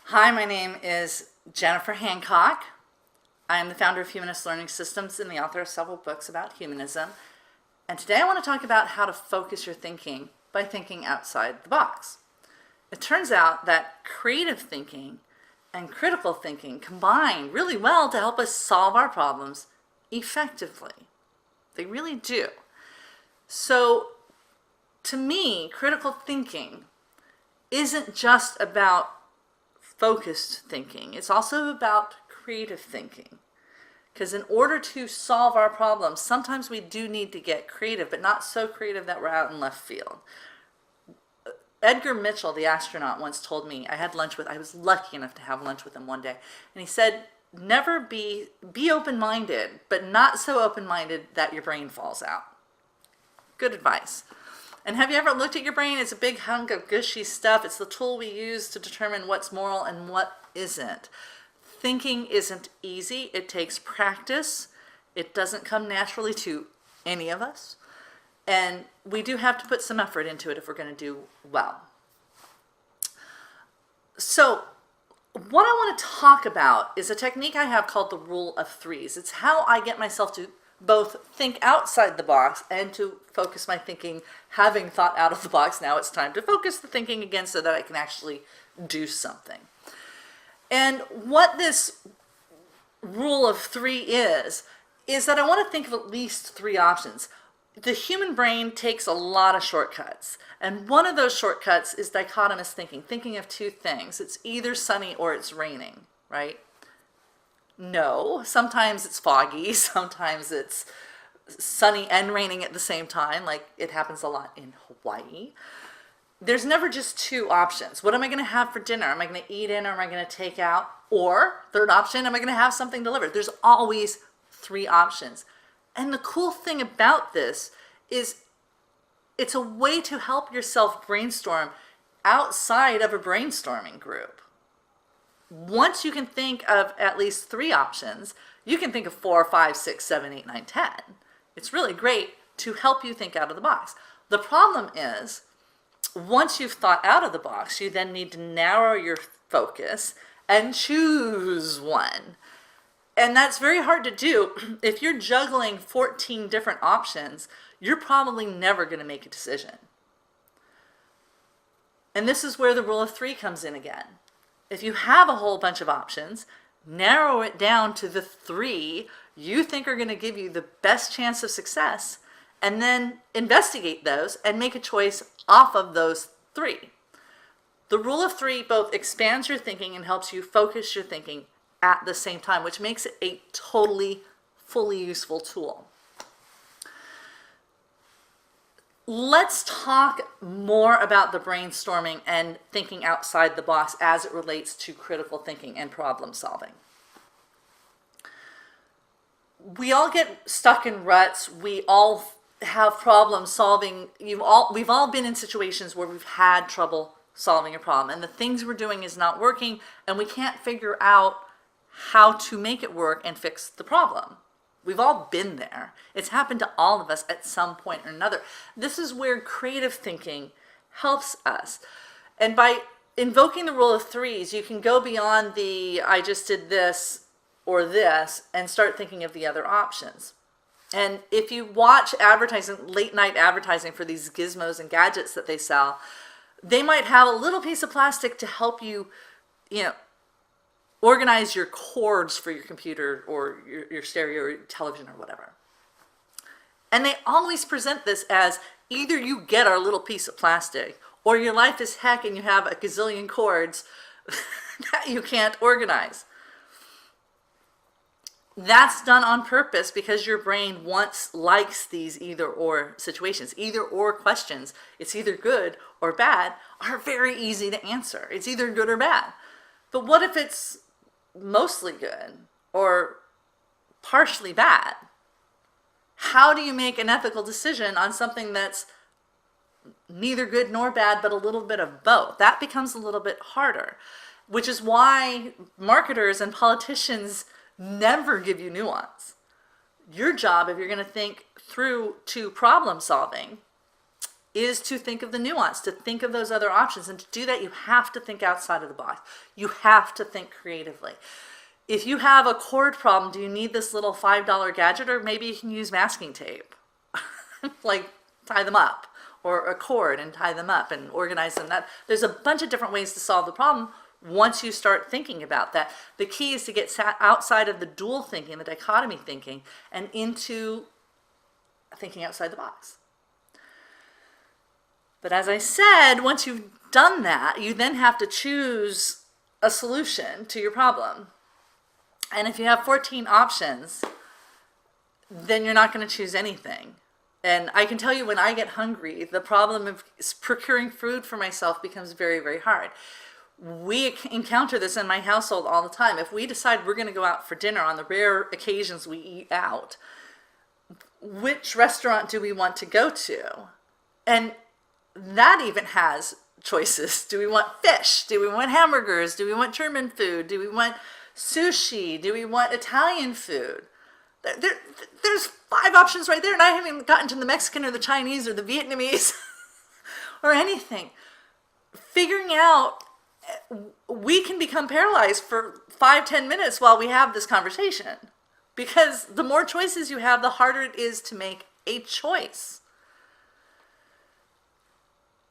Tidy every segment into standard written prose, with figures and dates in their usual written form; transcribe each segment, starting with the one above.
Hi, my name is Jennifer Hancock. I am the founder of Humanist Learning Systems and the author of several books about humanism. And today I want to talk about how to focus your thinking by thinking outside the box. It turns out that creative thinking and critical thinking combine really well to help us solve our problems effectively. They really do. So, to me, critical thinking isn't just about focused thinking. It's also about creative thinking. Because in order to solve our problems, sometimes we do need to get creative, but not so creative that we're out in left field. Edgar Mitchell, the astronaut, once told me, I was lucky enough to have lunch with him one day, and he said, never be open-minded, but not so open-minded that your brain falls out. Good advice. And have you ever looked at your brain? It's a big hunk of gushy stuff. It's the tool we use to determine what's moral and what isn't. Thinking isn't easy. It takes practice. It doesn't come naturally to any of us. And we do have to put some effort into it if we're going to do well. So what I want to talk about is a technique I have called the rule of threes. It's how I get myself to both think outside the box and to focus my thinking, having thought out of the box. Now it's time to focus the thinking again so that I can actually do something. And what this rule of three is that I want to think of at least three options. The human brain takes a lot of shortcuts. And one of those shortcuts is dichotomous thinking of two things. It's either sunny or it's raining, right? No, sometimes it's foggy, sometimes it's sunny and raining at the same time, like it happens a lot in Hawaii. There's never just two options. What am I going to have for dinner? Am I going to eat in or am I going to take out? Or, third option, am I going to have something delivered? There's always three options. And the cool thing about this is it's a way to help yourself brainstorm outside of a brainstorming group. Once you can think of at least three options, you can think of 4, 5, 6, 7, 8, 9, 10. It's really great to help you think out of the box. The problem is, once you've thought out of the box, you then need to narrow your focus and choose one. And that's very hard to do. If you're juggling 14 different options, you're probably never going to make a decision. And this is where the rule of three comes in again. If you have a whole bunch of options, narrow it down to the three you think are going to give you the best chance of success, and then investigate those and make a choice off of those three. The rule of three both expands your thinking and helps you focus your thinking at the same time, which makes it a totally, fully useful tool. Let's talk more about the brainstorming and thinking outside the box as it relates to critical thinking and problem solving. We all get stuck in ruts. We all have problem solving. We've all been in situations where we've had trouble solving a problem and the things we're doing is not working and we can't figure out how to make it work and fix the problem. We've all been there. It's happened to all of us at some point or another. This is where creative thinking helps us. And by invoking the rule of threes, you can go beyond the I just did this or this and start thinking of the other options. And if you watch advertising, late night advertising for these gizmos and gadgets that they sell, they might have a little piece of plastic to help you, organize your cords for your computer or your stereo or your television or whatever. And they always present this as either you get our little piece of plastic or your life is heck and you have a gazillion cords that you can't organize. That's done on purpose because your brain likes these either or situations. Either or questions, it's either good or bad, are very easy to answer. It's either good or bad. But what if it's mostly good or partially bad? How do you make an ethical decision on something that's neither good nor bad, but a little bit of both? That becomes a little bit harder, which is why marketers and politicians never give you nuance. Your job, if you're going to think through to problem solving, is to think of the nuance, to think of those other options. And to do that, you have to think outside of the box. You have to think creatively. If you have a cord problem, do you need this little $5 gadget, or maybe you can use masking tape? Like tie them up, or a cord and tie them up and organize them. There's a bunch of different ways to solve the problem once you start thinking about that. The key is to get outside of the dual thinking, the dichotomy thinking, and into thinking outside the box. But as I said, once you've done that, you then have to choose a solution to your problem. And if you have 14 options, then you're not going to choose anything. And I can tell you, when I get hungry, the problem of procuring food for myself becomes very, very hard. We encounter this in my household all the time. If we decide we're going to go out for dinner on the rare occasions we eat out, which restaurant do we want to go to? And that even has choices. Do we want fish? Do we want hamburgers? Do we want German food? Do we want sushi? Do we want Italian food? There's 5 options right there, and I haven't even gotten to the Mexican or the Chinese or the Vietnamese or anything. Figuring out, we can become paralyzed for 5-10 minutes while we have this conversation, because the more choices you have, the harder it is to make a choice.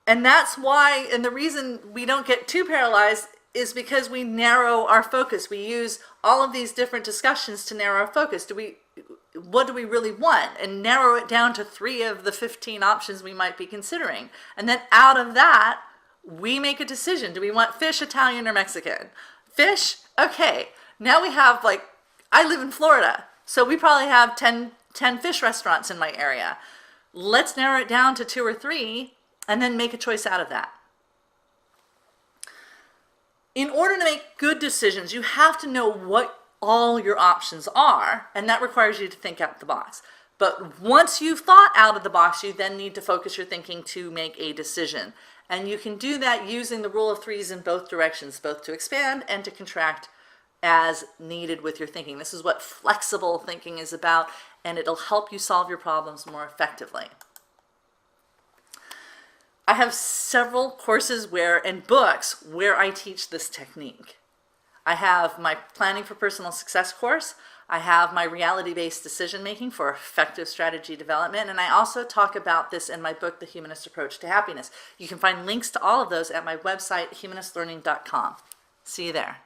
And that's why, and the reason we don't get too paralyzed is because we narrow our focus. We use all of these different discussions to narrow our focus. What do we really want? And narrow it down to 3 of the 15 options we might be considering. And then out of that, we make a decision. Do we want fish, Italian, or Mexican? Fish? Okay. Now we have, like, I live in Florida, so we probably have 10 fish restaurants in my area. Let's narrow it down to 2 or 3 and then make a choice out of that. In order to make good decisions, you have to know what all your options are, and that requires you to think out the box. But once you've thought out of the box, you then need to focus your thinking to make a decision. And you can do that using the rule of 3s in both directions, both to expand and to contract as needed with your thinking. This is what flexible thinking is about, and it'll help you solve your problems more effectively. I have several courses and books where I teach this technique. I have my Planning for Personal Success course. I have my reality-based decision-making for effective strategy development. And I also talk about this in my book, The Humanist Approach to Happiness. You can find links to all of those at my website, humanistlearning.com. See you there.